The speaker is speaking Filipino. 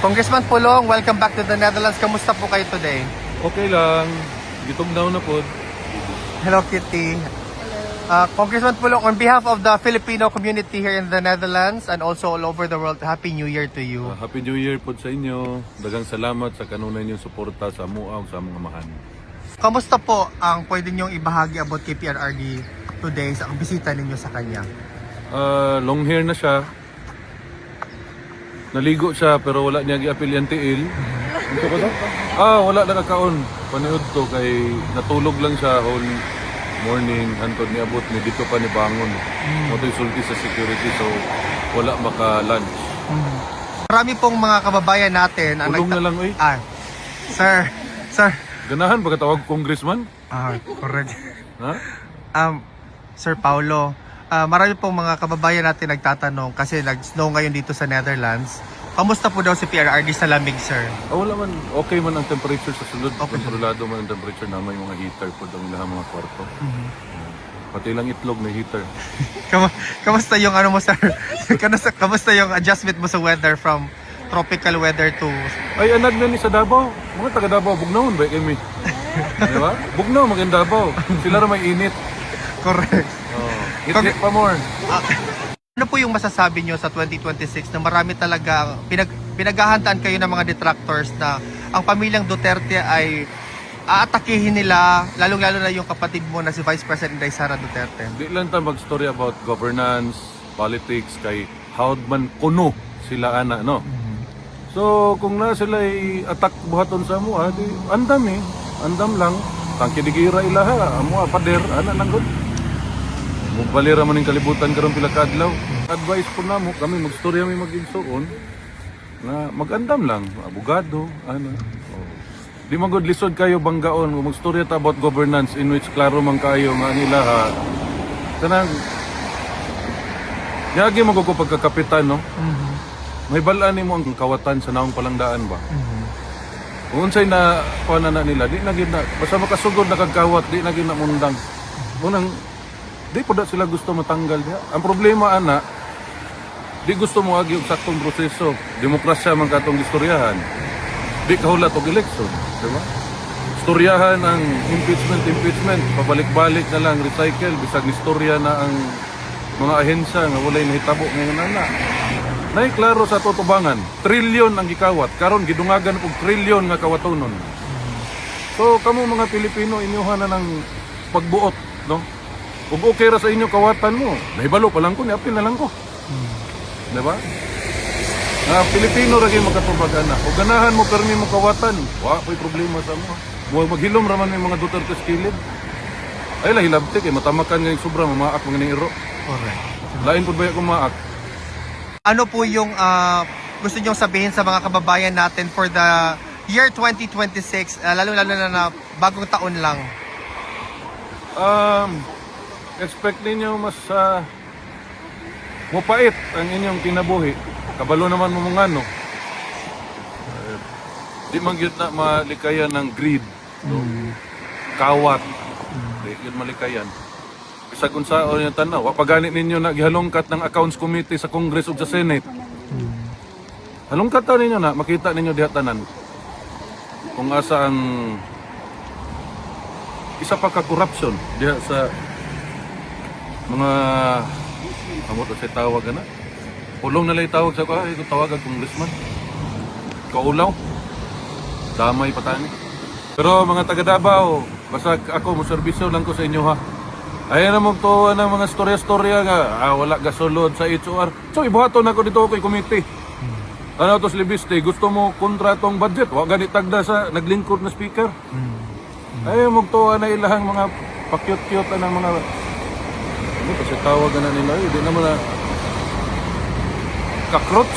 Congressman Pulong, welcome back to the Netherlands. Kamusta po kayo today? Okay lang. Gitong daw na po. Hello, Kitty. Congressman Pulong, on behalf of the Filipino community here in the Netherlands and also all over the world, Happy New Year to you. Happy New Year po sa inyo. Dagang salamat sa kanunay niyong suporta sa amuaw sa mga mahan. Kamusta po ang pwede niyong ibahagi about kay PRRD today sa bisita ninyo sa kanya? Long hair na siya. Naligo siya pero wala niya giapil yung tiil. Ito ba to? Wala na kakaon. Paniod to kay natulog lang siya whole morning. Hantod ni abot ni dito pa ni bangon. Moto'y sulti sa security so wala maka-lunch. Marami pong mga kababayan natin ang Pulong na lang eh. Sir. Ganahan pagkatawag congressman? Correct. Ha? Sir Paulo, marami pong mga kababayan natin nagtatanong kasi nag-snow ngayon dito sa Netherlands. Kamusta po daw si PRRD sa lamig, sir? Wala man, okay man ang temperature sa sulod. Okay. Kontrolado man ang temperature na may mga heater po ang ilang mga kwarto. Pati lang itlog may heater. Kamusta yung ano mo, sir? Kamusta yung adjustment mo sa weather from tropical weather to... Ay, anad na ni sa Davao. Mga taga Davao, bugnaon ba kami? Di ba? Bugnaw, maganda Davao. Sila rin may init. Correct. Hit pa more. Ano po yung masasabi nyo sa 2026 na marami talaga pinaghahandaan kayo ng mga detractors na ang pamilyang Duterte ay aatakihin nila, lalong-lalo na yung kapatid mo na si Vice President Inday Sara Duterte? Di lang tayo mag-story about governance, politics, kay howd man kuno sila ana, no? So, kung na sila ay attack buhaton sa mua, di andam eh. Andam lang. Tangkidigira ilaha, amua pader, ana lang gud. Mugbalira man ning kalibutan karon pila ka adlaw. Advice po namo kami magstorya mi mag-igsuon na magandam lang, abogado, ano. Di man gud lisod kayo banggaon kung magstorya ta about governance in which klaro man kayo nga nila ha. Kanang yagi mo ko pagkakapitan, no? May balaan nimo ang kawatan sa naong palangdaan ba? Kung unsay na kuana na nila, di na gid na basta makasugod na kagkawat, di na gid na mundang. Unang di po sila gusto matanggal diha. Ang problema ana, di gusto mo agi og saktong proseso. Demokrasya man katong istoryahan. Di kahulat og eleksyon, di ba? Istoryahan ang impeachment, pabalik-balik na lang, recycle, bisag istorya na ang mga ahensya nga walay nahitabo ngayon ana. Nay klaro sa tutubangan, trilyon ang gikawat, karon gidungagan og trilyon nga kawatonon. So kamo mga Pilipino inyuhan na ng pagbuot, no? Ug okay ra sa inyo kawatan mo, nahibalo pa lang ko, niapil na lang ko. Di ba? Pilipino ra gyud makatubag-ana. Ug ganahan mo permi mo kawatan, wa ko'y problema sa mo. Mo maghilom ra man yung mga Duterte skilid. Ay lahilabti kay matamakan nga sobra mamaak mga ning iro. Correct. Lain pud baya kung maak. Ano po yung gusto nyong sabihin sa mga kababayan natin for the year 2026, lalo-lalo na bagong taon lang? Expect ninyo mas mupait ang inyong kinabuhi. Kabalo naman mo mga ano. Di man gyud na malikayan ng greed. No? Kawat. Di gyud malikayan. Bisag unsa o yung tanaw, wa pagani ninyo na gihalongkat ng Accounts Committee sa Congress ug sa Senate. Halongkat ta ninyo na makita ninyo diha tanan. Kung asa ang isa pa ka corruption diha sa mga amo to sa tawag na. Pulong na lay tawag sa ko, ito tawag ang congressman. Kaulaw. Damay patani. Pero mga taga Davao, basta ako mo serbisyo lang ko sa inyo ha. Ayan na mo to ng mga storya-storya nga wala gasolod sa HOR. So ibuhaton ako dito kay committee. Ano to Slibiste, gusto mo kontratong budget? Wa ganit tagda sa naglingkod na speaker. Ayan mo to na ilahang mga pakyut-kyut ng mga ano kasi tawag na nila, hindi naman na cockroach.